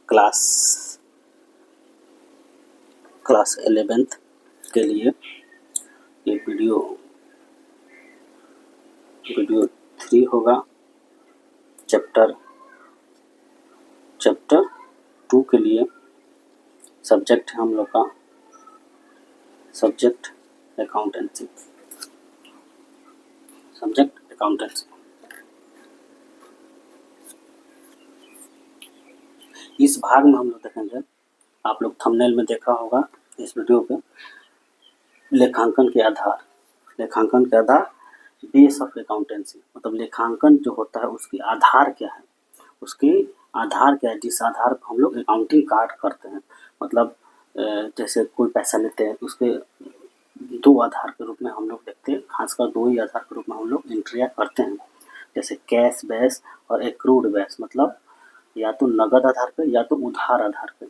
Class 11th के लिए ये वीडियो 3 होगा। चैप्टर 2 के लिए सब्जेक्ट है हम लोग का सब्जेक्ट अकाउंटेंसी। इस भाग में हम लोग देखेंगे, आप लोग थंबनेल में देखा होगा इस वीडियो पे, लेखांकन के आधार बेस ऑफ अकाउंटेंसी। मतलब लेखांकन जो होता है उसकी आधार क्या है, जिस आधार पर हम लोग अकाउंटिंग कार्य करते हैं। मतलब जैसे कोई पैसा लेते हैं, उसके 2 आधार के रूप में हम लोग देखते हैं, खासकर 2 ही आधार के रूप में हम लोग एंट्रियाँ करते हैं, जैसे कैश बेस और एक्रूड बेस। मतलब या तो नगद आधार पे या तो उधार आधार पे,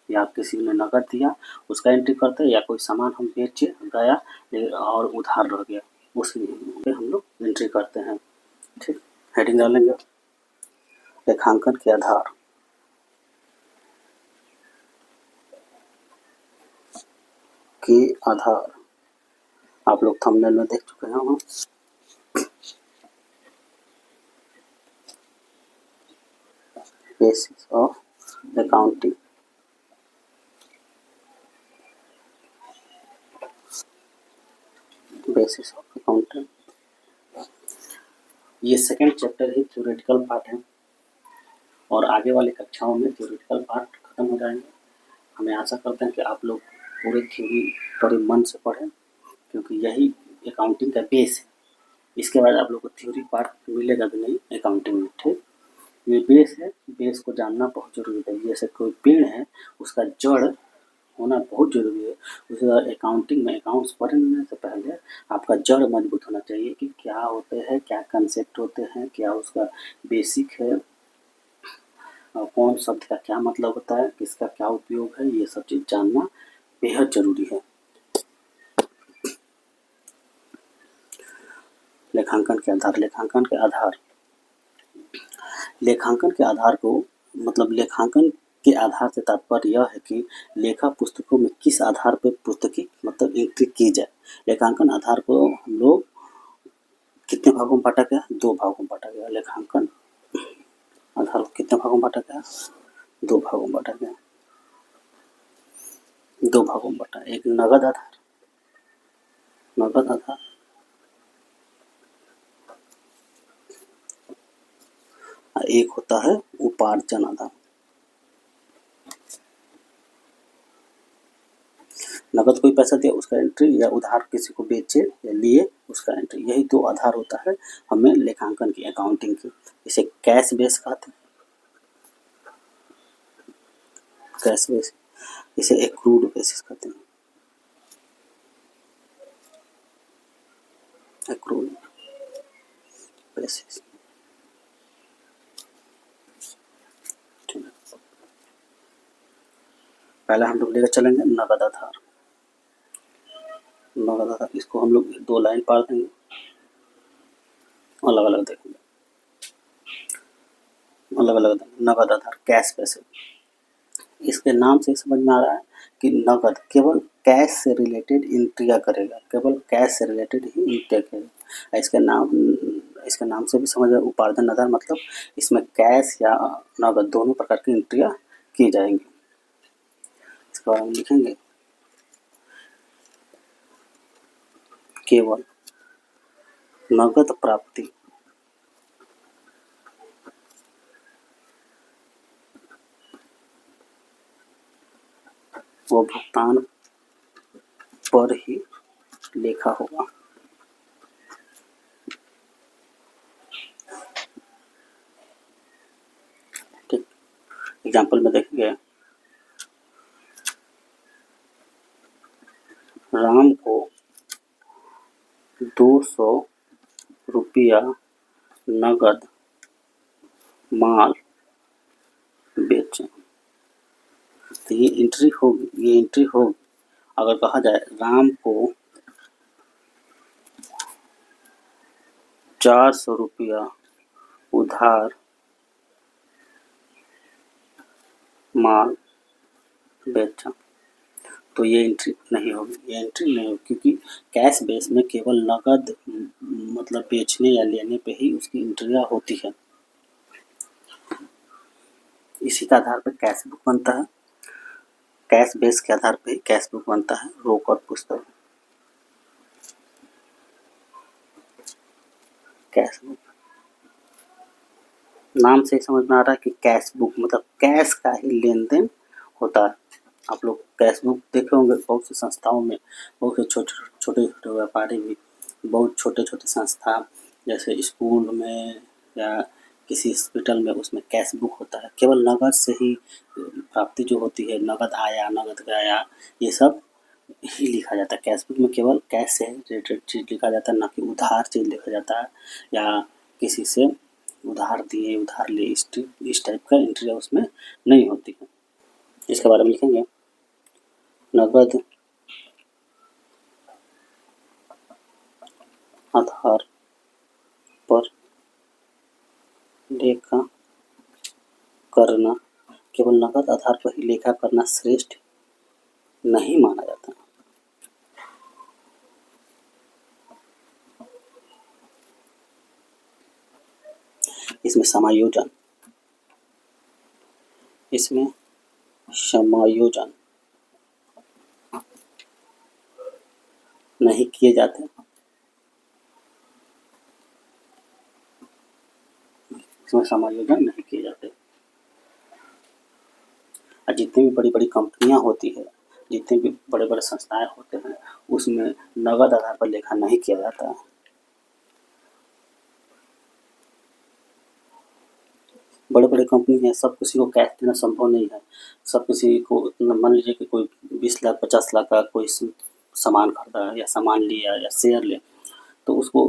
या किसी ने नगद दिया उसका एंट्री करते हैं, या कोई सामान हम बेचे गया और उधार रह गया उसी पे हम लोग एंट्री करते हैं। ठीक, हेडिंग डालेंगे लेखांकन के आधार। आप लोग थंबनेल में देख चुके हैं। Basis of accounting. Basis of accounting, ये सेकंड चैप्टर ही थ्योरेटिकल पार्ट है और आगे वाली कक्षाओं में थ्योरेटिकल पार्ट खत्म हो जाएंगे। हमें आशा करते हैं कि आप लोग पूरे थ्योरी बड़े मन से पढ़ें, क्योंकि यही अकाउंटिंग का बेस है। इसके बाद आप लोग को थ्योरी पार्ट मिलेगा भी नहीं अकाउंटिंग में। ठीक, ये बेस है, बेस को जानना बहुत जरूरी है। जैसे कोई पेड़ है, उसका जड़ होना बहुत जरूरी है। उसी तरह अकाउंटिंग में अकाउंट्स पढ़ने से पहले आपका जड़ मजबूत होना चाहिए कि क्या होते हैं, क्या कंसेप्ट होते हैं, क्या उसका बेसिक है, कौन शब्द का क्या मतलब होता है, किसका क्या उपयोग है, ये सब चीज जानना बेहद जरूरी है। लेखांकन के आधार को मतलब लेखांकन के आधार से तात्पर्य यह है कि लेखा पुस्तकों में किस आधार पर पुस्तकी मतलब एंट्री की जाए। लेखांकन आधार को हम लोग कितने भागों में बांटा गया? 2 भागों में बांटा गया। लेखांकन आधार को कितने भागों में बांटा गया? 2 भागों में बांटा गया। 2 भागों में बांटा, एक नगद आधार एक होता है उपार्जन आधार। नगद कोई पैसा दिया उसका एंट्री, या उधार किसी को बेचे या लिए उसका एंट्री, यही 2 आधार होता है हमें लेखांकन की, अकाउंटिंग की। इसे कैश बेस कहते हैं, कैश बेस। इसे एक्रूड बेसिस कहते हैं, एक्रूड बेसिस। पहले हम लोग लेकर चलेंगे नगद आधार। इसको हम लोग 2 लाइन पढ़ देंगे, अलग अलग देखेंगे, नगद आधार कैश पैसे। इसके नाम से समझ में आ रहा है कि नगद केवल कैश से रिलेटेड एंट्रियाँ करेगा, केवल कैश से रिलेटेड ही एंट्री करेगा। इसके नाम से भी समझ रहे, उपार्जन आधार मतलब इसमें कैश या नगद दोनों प्रकार की एंट्रियाँ की जाएंगी। इसके बारे में लिखेंगे केवल नगद प्राप्ति व भुगतान पर ही लेखा होगा। ठीक, एग्जाम्पल में देखेंगे, राम को 200 रुपया नगद माल बेचें, तो ये एंट्री होगी। अगर कहा जाए राम को 400 रुपया उधार माल बेचा, तो ये एंट्री नहीं होगी, ये एंट्री नहीं होगी, क्योंकि कैश बेस में केवल नकद मतलब बेचने या लेने पे ही उसकी एंट्रियाँ होती है। इसी के आधार पर कैश बुक बनता है, कैश बेस के आधार पर ही कैश बुक बनता है, रोकड़ पुस्तक। कैश बुक नाम से ही समझ में आ रहा है कि कैश बुक मतलब कैश का ही लेन देन होता है। आप लोग कैश बुक देखे होंगे बहुत सी संस्थाओं में, बहुत से छोटे छोटे व्यापारी भी, बहुत छोटे छोटे संस्था जैसे स्कूल में या किसी हॉस्पिटल में, उसमें कैश बुक होता है। केवल नगद से ही प्राप्ति जो होती है, नगद आया नगद गया, ये सब ही लिखा जाता है। कैश बुक में केवल कैश से रिलेटेड चीज़ लिखा जाता है, ना कि उधार चीज़ लिखा जाता है या किसी से उधार दिए उधार लिए इस टाइप का एंट्री उसमें नहीं होती है। इसके बारे में लिखेंगे, नगद आधार पर लेखा करना, केवल नगद आधार पर ही लेखा करना श्रेष्ठ नहीं माना जाता। इसमें समायोजन नहीं किए जाते। इसमें समायोजन नहीं किए जाते। और जितनी भी बड़ी बड़ी कंपनियां होती है, जितने भी बड़े बड़े संस्थाएं होते हैं, उसमें नगद आधार पर लेखा नहीं किया जाता है। बड़े बड़े कंपनी हैं, सब किसी को कैश देना संभव नहीं है। सब किसी को मान लीजिए कि कोई 20 लाख 50 लाख का कोई सामान खरीदा या सामान लिया या शेयर लिया, तो उसको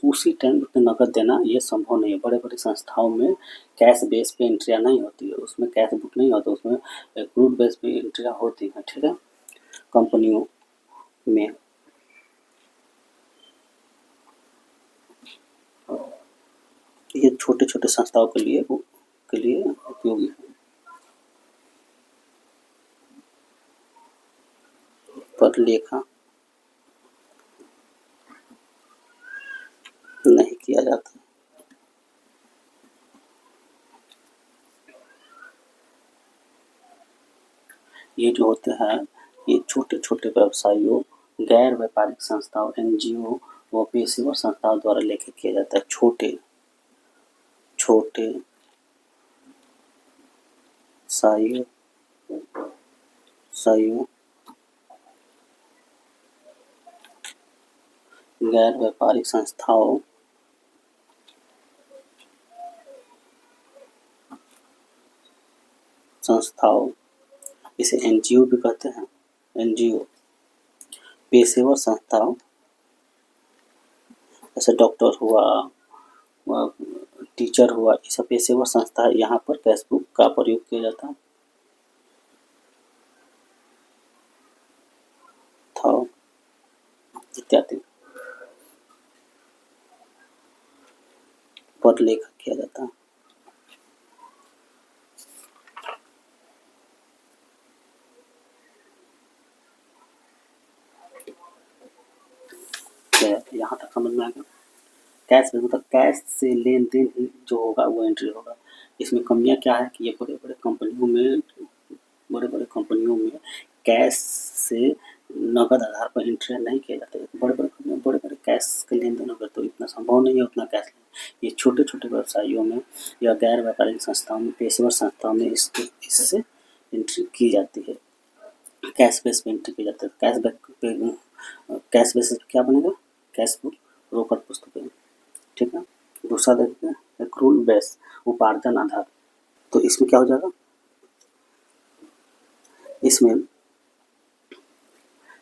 उसी टाइम पे नकद देना ये संभव नहीं है। बड़े बड़े संस्थाओं में कैश बेस पे एंट्रियाँ नहीं होती है, उसमें कैश बुक नहीं होता, उसमें एक्रूड बेस पे एंट्रियाँ होती हैं। ठीक है, कंपनियों में ये छोटे छोटे संस्थाओं के लिए उपयोगी है। पर लेखा नहीं किया जाता। ये जो होते हैं, ये छोटे छोटे व्यवसायियों, गैर व्यापारिक संस्थाओं, एनजीओ व पेशेवर संस्थाओं द्वारा लेखा किया जाता है। छोटे छोटे साइयों गैर व्यापारिक संस्थाओं इसे एनजीओ भी कहते हैं। एनजीओ पेशेवर संस्थाओं जैसे डॉक्टर हुआ, टीचर हुआ, ये सब पेशेवर संस्था है। यहाँ पर कैश बुक का प्रयोग किया जाता है। था इत्यादि पर लेखा किया जाता है। यहाँ तक समझ में आ गया। कैश में मतलब कैश से लेन देन ही जो होगा वो एंट्री होगा। इसमें कमियाँ क्या है कि ये बड़े बड़े कंपनियों में कैश से नगद आधार पर एंट्री नहीं किए जाते। बड़े बड़े कैश के लेन देन अगर तो इतना संभव नहीं है उतना कैश। ये छोटे छोटे व्यवसायियों में या गैर व्यापारिक संस्थाओं में, पेशेवर संस्थाओं में इससे एंट्री की जाती है। कैश बेस पे एंट्री की जाती है। कैश बेस पे क्या बनेगा, कैश बुक रोकड़ पुस्तकें। ठीक है, दूसरा देखते हैं एक्रूल बेस, उपार्जन आधार। तो इसमें क्या हो जाएगा, इसमें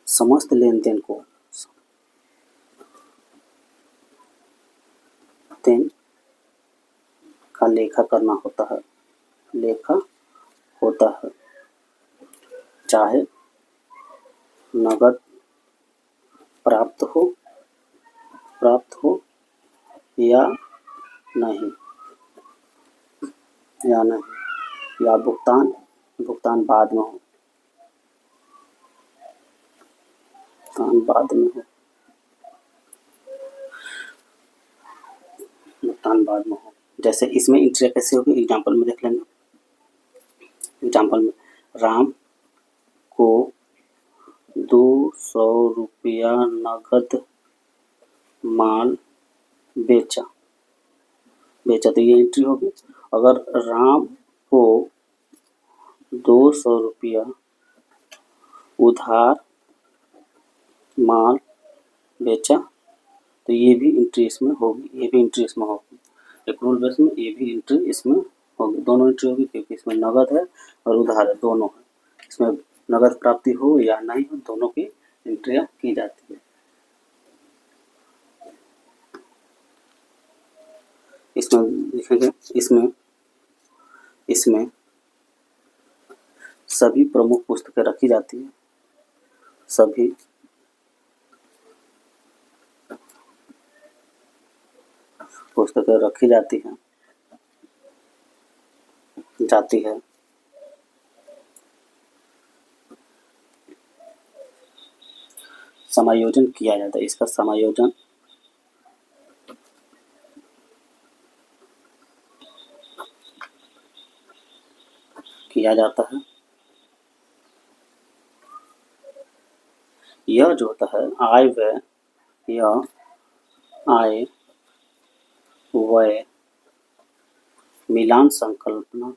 समस्त लेन देन का लेखा करना होता है। लेखा होता है, चाहे नगद प्राप्त हो या नहीं, या भुगतान भुगतान बाद में हो, भुगतान बाद में हो, भुगतान बाद में हो। जैसे इसमें एंट्री कैसे होगी, एग्जाम्पल में देख लेंगे। एग्जाम्पल में राम को 200 रुपया नगद माल बेचा, तो ये एंट्री होगी। अगर राम को 200 रुपया उधार माल बेचा, तो ये भी एंट्री इसमें होगी, ये भी एंट्री इसमें होगी। एक्रूअल बेस में ये भी एंट्री इसमें होगी, दोनों एंट्री होगी, क्योंकि इसमें नगद है और उधार है, दोनों है। इसमें नगद प्राप्ति हो या नहीं हो, दोनों की एंट्रियां की जाती है। इसमें देखेंगे, इसमें सभी प्रमुख पुस्तकें रखी जाती है, सभी पुस्तकें रखी जाती है, समायोजन किया जाता है, इसका समायोजन किया जाता है। यह जो होता है आय व्यय, यह आय व्यय मिलान संकल्पना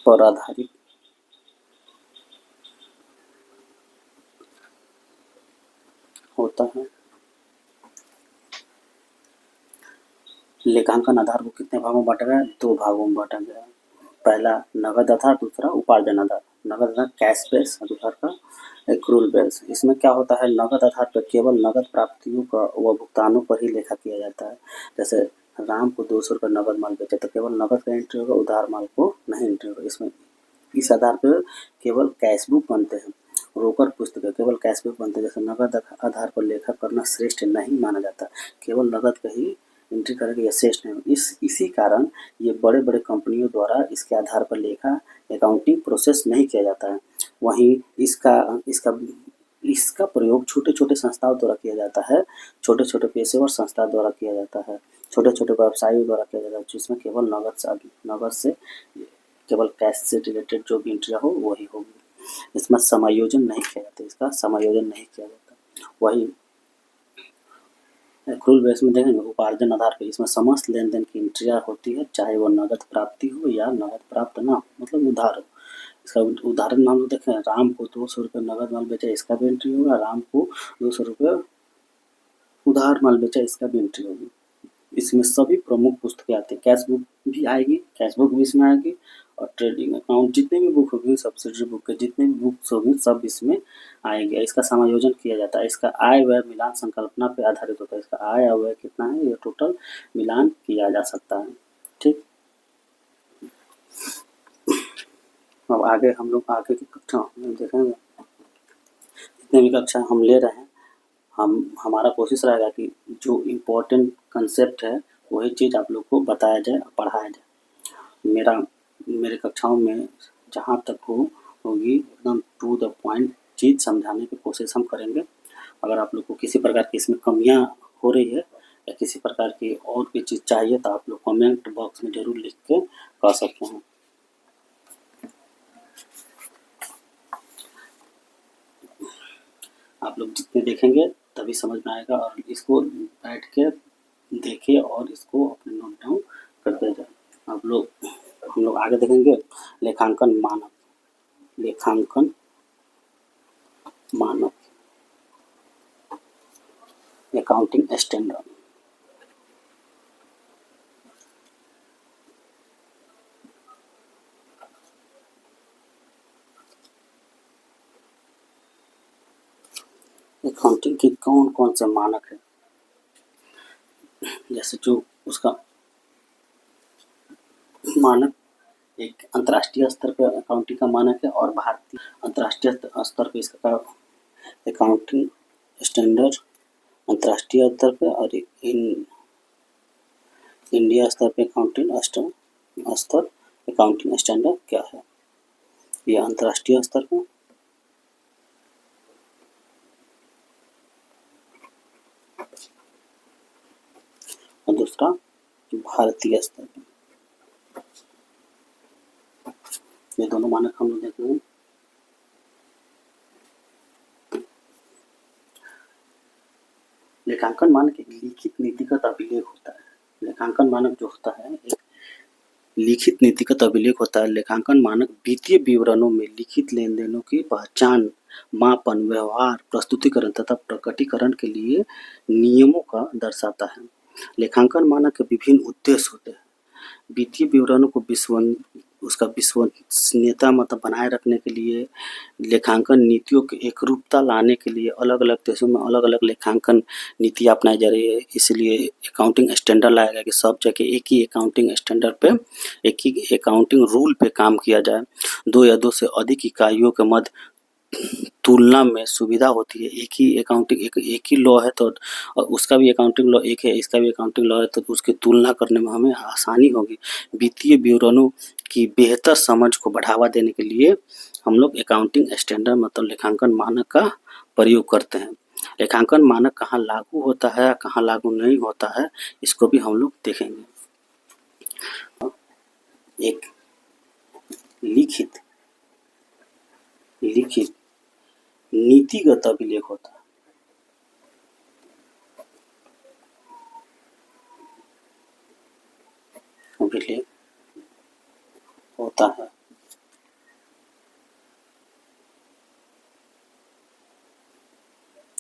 पर आधारित होता है। लेखांकन आधार को कितने भागों में बांटा गया है? 2 भागों में बांटा गया है। पहला नगद आधार, दूसरा उपार्जन आधार। नगद आधार कैश बेस, दूसरा का एक्रूअल बेस। इसमें क्या होता है, नगद आधार पर केवल नगद प्राप्तियों का व भुगतानों पर ही लेखा किया जाता है। जैसे राम को 200 रुपये नगद माल बेचा, तो केवल नगद का एंट्री होगा, उधार माल को नहीं एंट्री होगा। इसमें इस आधार पर केवल कैश बुक बनते हैं, रोकड़ पुस्तकें केवल कैश बुक बनते हैं। जैसे नगद आधार पर लेखा करना श्रेष्ठ नहीं माना जाता, केवल नगद का ही एंट्री करेंगे, यह श्रेष्ठ नहीं। इसी कारण ये बड़े बड़े कंपनियों द्वारा इसके आधार पर लेखा अकाउंटिंग प्रोसेस नहीं किया जाता है। वहीं इसका प्रयोग छोटे छोटे संस्थाओं द्वारा किया जाता है, छोटे छोटे पेशेवर संस्था द्वारा किया जाता है, छोटे छोटे व्यवसायियों द्वारा किया जाता है, जिसमें केवल नगद से केवल कैश से रिलेटेड जो भी एंट्री हो वही होगी। इसमें समायोजन नहीं किया जाता, इसका समायोजन नहीं किया जाता। वही एक्रूअल बेस में देखेंगे, उपार्जन आधार पर इसमें समस्त लेन देन की एंट्रियाँ होती है, चाहे वो नगद प्राप्ति हो या नगद प्राप्त ना हो, मतलब उधार हो। इसका उदाहरण हम लोग देखें, राम को 200 रुपये नगद माल बेचा, इसका भी एंट्री होगा। राम को 200 रुपये उधार माल बेचा, इसका भी एंट्री होगी। इसमें सभी प्रमुख पुस्तकें आती है, कैश बुक भी आएगी, कैश बुक भी इसमें आएगी, और ट्रेडिंग अकाउंट जितने भी बुक होगी, सब्सिडरी बुक के जितने भी बुक्स होगी, सब इसमें आएंगे। इसका समायोजन किया जाता है, इसका आय व्यय मिलान संकल्पना पर आधारित होता है। इसका आय और व्यय कितना है, ये टोटल मिलान किया जा सकता है। ठीक, अब आगे हम लोग आगे की कक्षा में देखेंगे। जितने भी कक्षा हम ले रहे हैं, हमारा कोशिश रहेगा कि जो इम्पोर्टेंट कंसेप्ट है वही चीज़ आप लोग को बताया जाए और पढ़ाया जाए। मेरे कक्षाओं में जहाँ तक होगी एकदम टू द पॉइंट चीज़ समझाने की कोशिश हम करेंगे। अगर आप लोग को किसी प्रकार की इसमें कमियाँ हो रही है या किसी प्रकार की और भी चीज़ चाहिए, तो आप लोग कमेंट बॉक्स में ज़रूर लिख के कह सकते हैं। आप लोग जितने देखेंगे तभी समझ में आएगा, और इसको बैठ के देखिए और इसको अपने नोट डाउन करते जाए। हम लोग आगे देखेंगे लेखांकन मानक, अकाउंटिंग स्टैंडर्ड। अकाउंटिंग की कौन कौन से मानक है, जैसे जो उसका मानक एक अंतर्राष्ट्रीय स्तर पर अकाउंटिंग का मानक है, और भारतीय अंतर्राष्ट्रीय स्तर पर इसका अकाउंटिंग स्टैंडर्ड अंतर्राष्ट्रीय स्तर पे और इंडिया स्तर पे अकाउंटिंग स्टैंडर्ड क्या है? ये अंतर्राष्ट्रीय स्तर पे और दूसरा भारतीय स्तर पे। ये दोनों मानक हम लोग देख रहे हैं। लेखांकन मानक एक लिखित नीतिगत अभिलेख होता है। लेखांकन मानक जो होता है एक लिखित नीतिगत अभिलेख होता है। लेखांकन मानक वित्तीय विवरणों में लिखित लेन-देनों की पहचान, मापन, व्यवहार, प्रस्तुतिकरण तथा प्रकटीकरण के लिए नियमों का दर्शाता है। लेखांकन मानक के विभिन्न उद्देश्य होते हैं। वित्तीय विवरणों को उसका विश्वसनीयता मतलब बनाए रखने के लिए, लेखांकन नीतियों की एकरूपता लाने के लिए अलग-अलग देशों में अलग-अलग लेखांकन नीति अपनाई जा रही है। इसलिए अकाउंटिंग स्टैंडर्ड लाया गया कि सब जगह एक ही अकाउंटिंग स्टैंडर्ड पे, एक ही अकाउंटिंग रूल पे काम किया जाए। 2 या 2 से अधिक इकाइयों के मध्य तुलना में सुविधा होती है। एक ही लॉ है तो उसका भी अकाउंटिंग लॉ एक है, इसका भी अकाउंटिंग लॉ है, तो उसकी तुलना करने में हमें आसानी होगी। वित्तीय विवरणों की बेहतर समझ को बढ़ावा देने के लिए हम लोग अकाउंटिंग स्टैंडर्ड मतलब लेखांकन मानक का प्रयोग करते हैं। लेखांकन मानक कहाँ लागू होता है, कहाँ लागू नहीं होता है, इसको भी हम लोग देखेंगे। एक लिखित नीतिगत अभिलेख होता है। अभिलेख होता है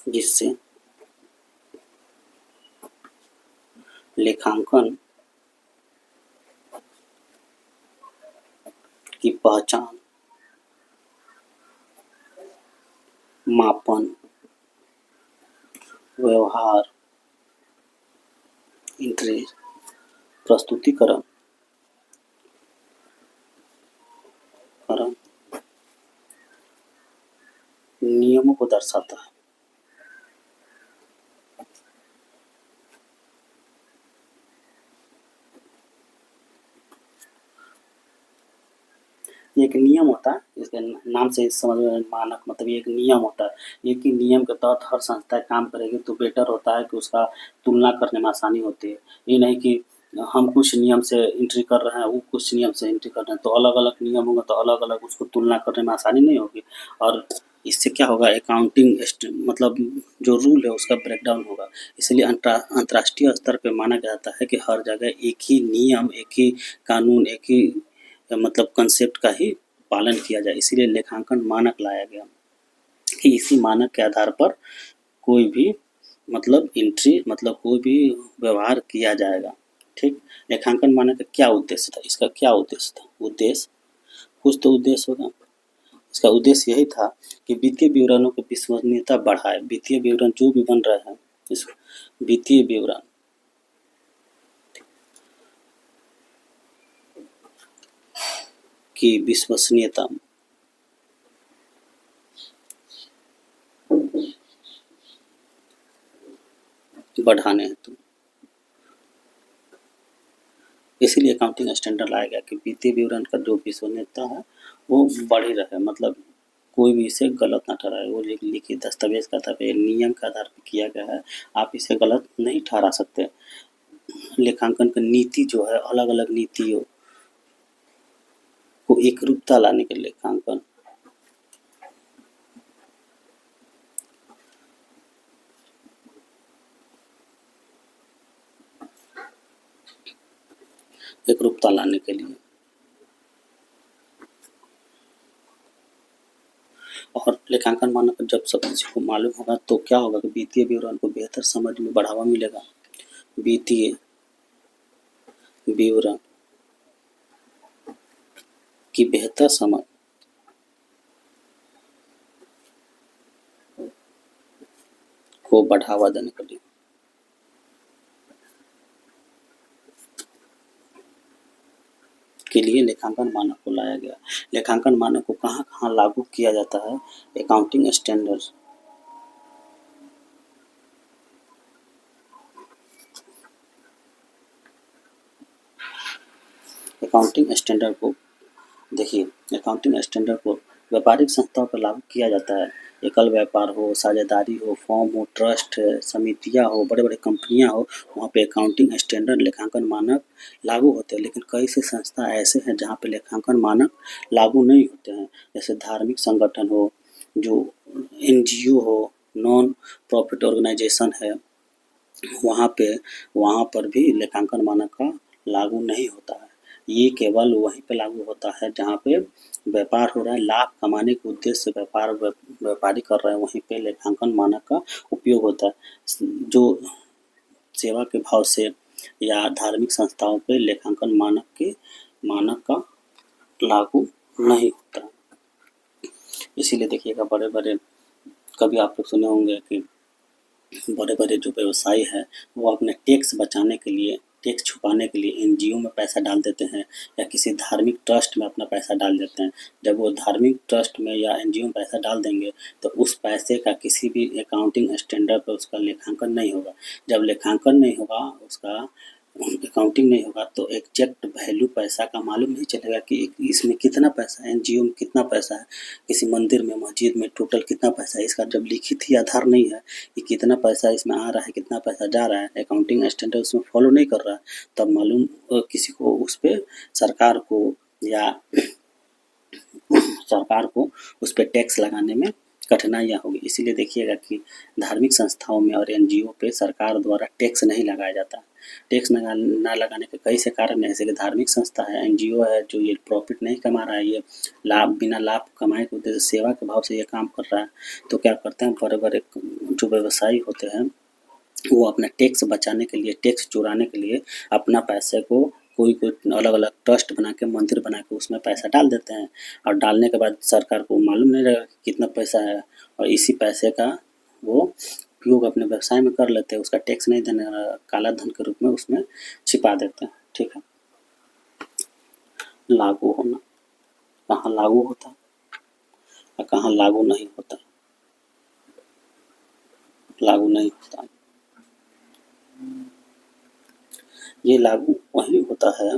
जिससे लेखांकन की पहचान, मापन, व्यवहार, एंट्री, प्रस्तुतिकरण नियमों को दर्शाता है। ये एक नियम होता है, इसके नाम से समझ में मानक मतलब ये एक नियम होता है। एक ही नियम के तहत हर संस्था काम करेगी तो बेटर होता है कि उसका तुलना करने में आसानी होती है। ये नहीं कि हम कुछ नियम से एंट्री कर रहे हैं, वो कुछ नियम से एंट्री कर रहे हैं, तो अलग-अलग नियम होंगे तो अलग-अलग उसको तुलना करने में आसानी नहीं होगी और इससे क्या होगा अकाउंटिंग मतलब जो रूल है उसका ब्रेकडाउन होगा। इसलिए अंतर्राष्ट्रीय स्तर पे माना जाता है कि हर जगह एक ही नियम, एक ही कानून, एक ही मतलब कंसेप्ट का ही पालन किया जाए। इसीलिए लेखांकन मानक लाया गया कि इसी मानक के आधार पर कोई भी मतलब एंट्री मतलब कोई भी व्यवहार किया जाएगा। ठीक, लेखांकन मानक का क्या उद्देश्य था, इसका क्या उद्देश्य था? उद्देश्य कुछ तो उद्देश्य होगा। इसका उद्देश्य यही था कि वित्तीय विवरणों की विश्वसनीयता बढ़ाए। वित्तीय विवरण जो भी बन रहे हैं, इस वित्तीय विवरण की विश्वसनीयता बढ़ाने हेतु इसीलिए अकाउंटिंग स्टैंडर्ड लाया गया कि वित्तीय विवरण का जो विश्वसनीयता है वो बढ़ ही रहे, मतलब कोई भी इसे गलत ना ठहराए। वो एक लिखित दस्तावेज का था, नियम के आधार पर किया गया है, आप इसे गलत नहीं ठहरा सकते। लेखांकन की नीति जो है अलग अलग नीतियों को एकरूपता लाने के लेखांकन एकरूपता लाने के लिए और लेखांकन मानक जब सब किसी को मालूम होगा तो क्या होगा कि वित्तीय विवरण को बेहतर समझ में बढ़ावा मिलेगा। वित्तीय विवरण की बेहतर समझ को बढ़ावा देने के लिए लेखांकन मानक को लाया गया। लेखांकन मानक को कहाँ कहाँ लागू किया जाता है? अकाउंटिंग स्टैंडर्ड अकाउंटिंग स्टैंडर्ड को देखिए, अकाउंटिंग स्टैंडर्ड को व्यापारिक संस्थाओं पर लागू किया जाता है। एकल व्यापार हो, साझेदारी हो, फर्म हो, ट्रस्ट है, समितियाँ हो, बड़े-बड़े कंपनियाँ हो, वहाँ पे अकाउंटिंग स्टैंडर्ड लेखांकन मानक लागू होते हैं। लेकिन कई से संस्था ऐसे हैं जहाँ पे लेखांकन मानक लागू नहीं होते हैं। जैसे धार्मिक संगठन हो, जो एनजीओ हो, नॉन प्रॉफिट ऑर्गेनाइजेशन है, वहाँ पर भी लेखांकन मानक का लागू नहीं होता है। ये केवल वहीं पे लागू होता है जहाँ पे व्यापार हो रहा है, लाभ कमाने के उद्देश्य से व्यापारी कर रहे हैं, वहीं पे लेखांकन मानक का उपयोग होता है। जो सेवा के भाव से या धार्मिक संस्थाओं पे लेखांकन मानक का लागू नहीं होता। इसीलिए देखिएगा, बड़े-बड़े कभी आप लोग सुने होंगे कि बड़े-बड़े जो व्यवसायी हैं वो अपने टैक्स बचाने के लिए, टैक्स छुपाने के लिए एनजीओ में पैसा डाल देते हैं या किसी धार्मिक ट्रस्ट में अपना पैसा डाल देते हैं। जब वो धार्मिक ट्रस्ट में या एनजीओ में पैसा डाल देंगे तो उस पैसे का किसी भी अकाउंटिंग स्टैंडर्ड पर उसका लेखांकन नहीं होगा। जब लेखांकन नहीं होगा, उसका अकाउंटिंग नहीं होगा, तो एग्जैक्ट वैल्यू पैसा का मालूम नहीं चलेगा कि इसमें कितना पैसा है, एनजीओ में कितना पैसा है, किसी मंदिर में, मस्जिद में टोटल कितना पैसा है। इसका जब लिखित ही आधार नहीं है कि कितना पैसा इसमें आ रहा है, कितना पैसा जा रहा है, अकाउंटिंग स्टैंडर्ड उसमें फॉलो नहीं कर रहा है, तब मालूम किसी को उस पर सरकार को या सरकार को उस पर टैक्स लगाने में कठिनाइयाँ होगी। इसीलिए देखिएगा कि धार्मिक संस्थाओं में और एनजीओ पे सरकार द्वारा टैक्स नहीं लगाया जाता। टैक्स ना लगाने के कई से कारण हैं, जैसे कि धार्मिक संस्था है, एनजीओ है, जो ये प्रॉफिट नहीं कमा रहा है, ये बिना लाभ कमाए के उद्देश्य सेवा के भाव से ये काम कर रहा है, तो क्या करते हैं, बड़े-बड़े जो व्यवसायी होते हैं वो अपना टैक्स बचाने के लिए, टैक्स चुराने के लिए अपना पैसे को कोई अलग-अलग ट्रस्ट बना के, मंदिर बना के उसमें पैसा डाल देते हैं और डालने के बाद सरकार को मालूम नहीं रहेगा कि कितना पैसा है, और इसी पैसे का वो उपयोग अपने व्यवसाय में कर लेते हैं। उसका टैक्स नहीं देने, काला धन के रूप में उसमें छिपा देते हैं। ठीक है। लागू होना, कहाँ लागू होता है और कहाँ लागू नहीं होता। लागू नहीं होता, ये लागू वहीं होता है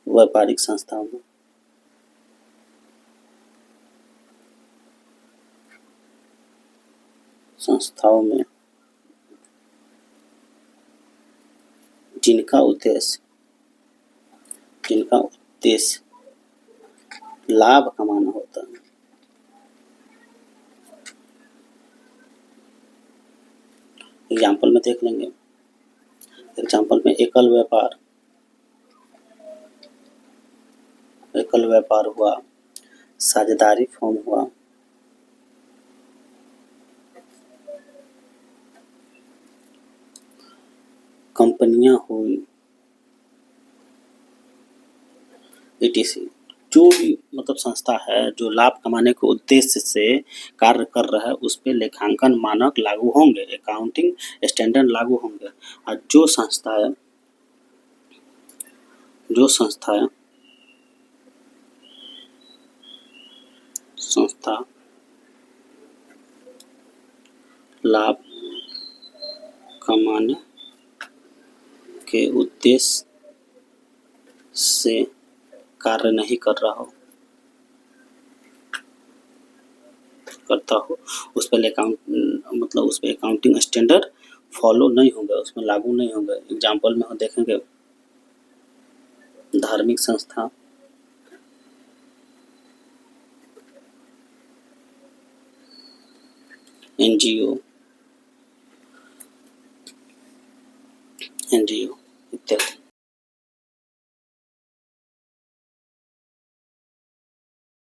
व्यापारिक संस्थाओं में। संस्थाओं में जिनका उद्देश्य लाभ कमाना होता है। एग्जाम्पल में देख लेंगे। एग्जाम्पल में एकल व्यापार हुआ, साझेदारी फर्म हुआ, कंपनियां हुई, etc। जो भी मतलब संस्था है जो लाभ कमाने के उद्देश्य से कार्य कर रहा है, उस पे लेखांकन मानक लागू होंगे, अकाउंटिंग स्टैंडर्ड लागू होंगे। और जो संस्था लाभ कमाने के उद्देश्य से कार्य नहीं करता हो, उस पर अकाउंटिंग स्टैंडर्ड फॉलो नहीं होगा, उसमें लागू नहीं होगा। एग्जाम्पल में हम देखेंगे, धार्मिक संस्था, एनजीओ इत्यादि।